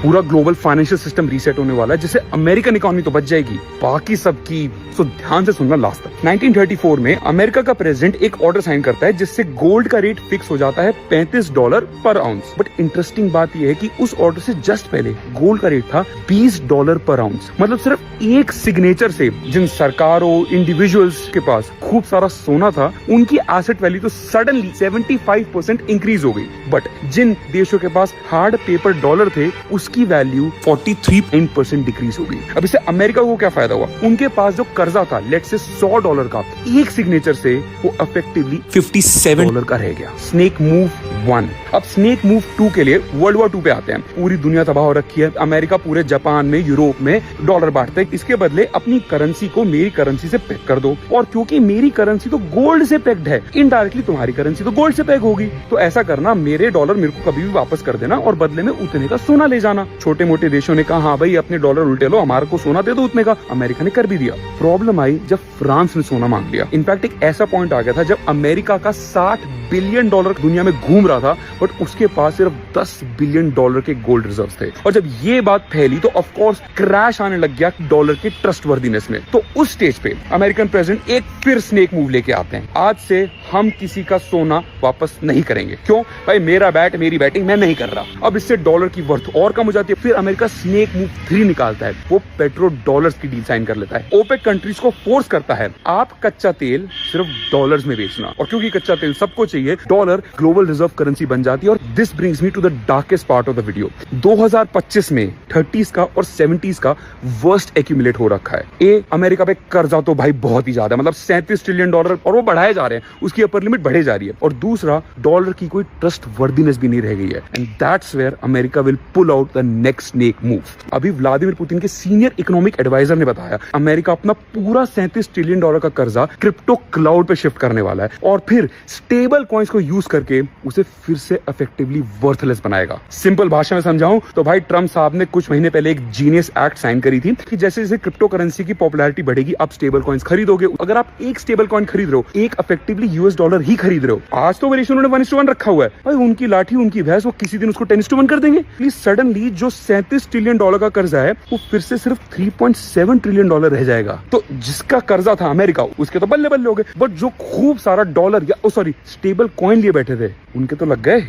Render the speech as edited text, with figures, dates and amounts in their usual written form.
पूरा global financial system reset होने वाला है, जिससे अमेरिकन इकोनॉमी तो बच जाएगी, बाकी सबकी। तो ध्यान से सुनना लास्ट तक। 1934 में अमेरिका का प्रेसिडेंट एक ऑर्डर साइन करता है जिससे गोल्ड का रेट फिक्स हो जाता है $35 पर आउंस। बट इंटरेस्टिंग बात यह है कि उस ऑर्डर से जस्ट पहले गोल्ड का रेट था $20 पर आउंस। मतलब सिर्फ एक सिग्नेचर से जिन सरकारों, इंडिविजुअल्स के पास खूब सारा सोना था, उनकी एसेट वैल्यू तो सडनली 75% इंक्रीज हो गई। बट जिन देशों के पास हार्ड पेपर डॉलर थे, उसकी वैल्यू 43% डिक्रीज हो गई। अब इससे अमेरिका को क्या फायदा हुआ? उनके पास जो कर्जा था, लेट्स से $100 का, एक सिग्नेचर से वो इफेक्टिवली $57 का रह गया। Snake move 1। अब स्नेक मूव 2 के लिए वर्ल्ड वॉर 2 पे आते हैं। पूरी दुनिया तबाह हो रखी है, अमेरिका पूरे जापान में, यूरोप में डॉलर बांटते हैं। इसके बदले अपनी करेंसी को मेरी करेंसी से पैक कर दो, और क्योंकि मेरी करेंसी तो गोल्ड से पैक्ड है, इनडायरेक्टली तुम्हारी करेंसी तो गोल्ड से पैक होगी। तो ऐसा करना, मेरे डॉलर मेरे को कभी भी वापस कर देना और बदले में उतने का सोना ले जाना। छोटे मोटे देशों ने कहा हाँ भाई अपने डॉलर उल्टे लो, हमारे को सोना दे दो उतने का। अमेरिका ने कर भी दिया। प्रॉब्लम आई जब फ्रांस ने सोना मांग लिया। इनफैक्ट एक ऐसा पॉइंट आ गया था जब अमेरिका का $60 बिलियन दुनिया में घूम रहा था, बट उसके पास सिर्फ $10 बिलियन के गोल्ड रिजर्व थे। और जब ये बात फैली तो ऑफ कोर्स क्रैश आने लग गया डॉलर के ट्रस्टवर्दीनेस में। तो उस स्टेज पे अमेरिकन प्रेसिडेंट एक फिर स्नेक मूव लेके आते हैं। आज से हम किसी का सोना वापस नहीं करेंगे। क्यों भाई? मेरा बैट मेरी बैटिंग, मैं नहीं कर रहा। अब इससे डॉलर की वर्थ और कम हो जाती है। फिर अमेरिका स्नेक मूव 3 निकालता है। वो पेट्रो डॉलर्स की डील साइन कर लेता है। ओपेक कंट्रीज को फोर्स करता है आप कच्चा तेल सिर्फ डॉलर्स में बेचना। और क्योंकि कच्चा तेल सबको चाहिए, डॉलर ग्लोबल रिजर्व करेंसी बन जाती है। और this brings me to the darkest part of the video. 2025 में 30s का और 70s का वर्स्ट एक्यूमुलेट हो रखा है। अमेरिका पे कर्जा तो भाई बहुत ही ज्यादा, मतलब $37 ट्रिलियन, और वो बढ़ाए जा रहे हैं, उसकी अपर लिमिट बढ़े जा रही है। और दूसरा, डॉलर की कोई ट्रस्ट वर्दीनेस भी नहीं रह गई है। And that's where America will pull out the next snake move. अभी व्लादिमीर पुतिन के सीनियर इकोनॉमिक एडवाइजर ने बताया अमेरिका अपना पूरा $37 ट्रिलियन का कर्जा क्रिप्टो क्लाउड पे शिफ्ट करने वाला है, और फिर स्टेबल कॉइन्स को यूज करके उसे फिर से इफेक्टिवली वर्थलेस बनाएगा। सिंपल भाषा में समझाऊं तो भाई ट्रम्प साहब ने कुछ महीने पहले एक जीनियस एक्ट साइन करी थी कि जैसे जैसे क्रिप्टो करेंसी की पॉपुलैरिटी बढ़ेगी, आप स्टेबल कॉइन्स खरीदोगे। अगर आप एक स्टेबल कॉइन खरीद रहे हो, एक इफेक्टिवली US डॉलर ही खरीद रहे हो। आज तो रेशियो उन्होंने 1:1 रखा हुआ है भाई, उनकी लाठी उनकी भैंस, वो किसी दिन उसको 10:1 कर देंगे। प्लीज सडनली जो $37 ट्रिलियन का कर्जा है, वो फिर से सिर्फ $3.7 ट्रिलियन रह जाएगा। तो जिसका कर्जा था अमेरिका, उसके तो बल्ले बल्ले हो गए, बट जो खूब सारा डॉलर या स्टेबल कॉइन लिए बैठे थे, उनके तो लग गए।